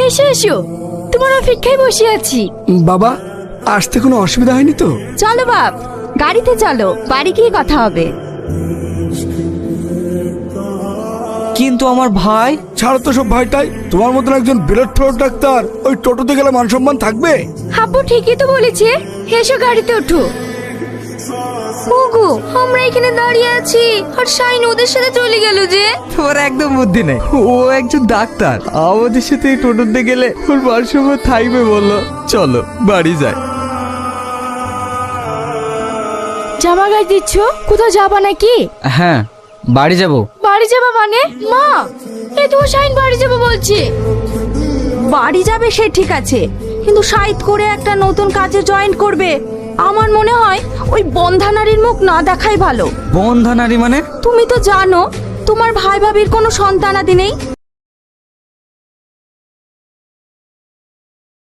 এসো এসো, তোমার অপেক্ষায় বসে আছি। বাবা, আসতে কোনো অসুবিধা হয়নি তো? চলো বাপ, গাড়িতে চলো, বাড়ি গিয়ে কথা হবে। কিন্তু আমার ভাই। ছাড়ো তো সব ভাইটাই, তোমার মতন একজন বিরাট ফ্লোর ডাক্তার ওই টোটোতে গেলে মান সম্মান থাকবে? হাব্বু ঠিকই তো বলেছে, এসো গাড়িতে ওঠো। ওগো, আমরা এখানে দাঁড়িয়ে আছি আর শাইন ওদের সাথে চলে গেল যে। তোর একদম বুদ্ধি নেই, ও একজন ডাক্তার, আমাদের সাথে এই টোটোতে গেলে ওর মান সম্মান থাকবে বললো। চলো বাড়ি যাই। জামা গাছ দিচ্ছ, কোথাও যাবা নাকি? হ্যাঁ, বাড়ি যাব। বাড়ি যাবা মানে? মা, এই তো শাইন বাড়ি যাবো বলছে। বাড়ি যাবে সে ঠিক আছে, কিন্তু সাইড করে একটা নতুন কাজে জয়েন করবে। আমার মনে হয় ওই বন্ধা নারীর মুখ না দেখাই ভালো। বন্ধা নারী মানে? তুমি তো জানো তোমার ভাই ভাবির কোনো সন্তানাদি নেই।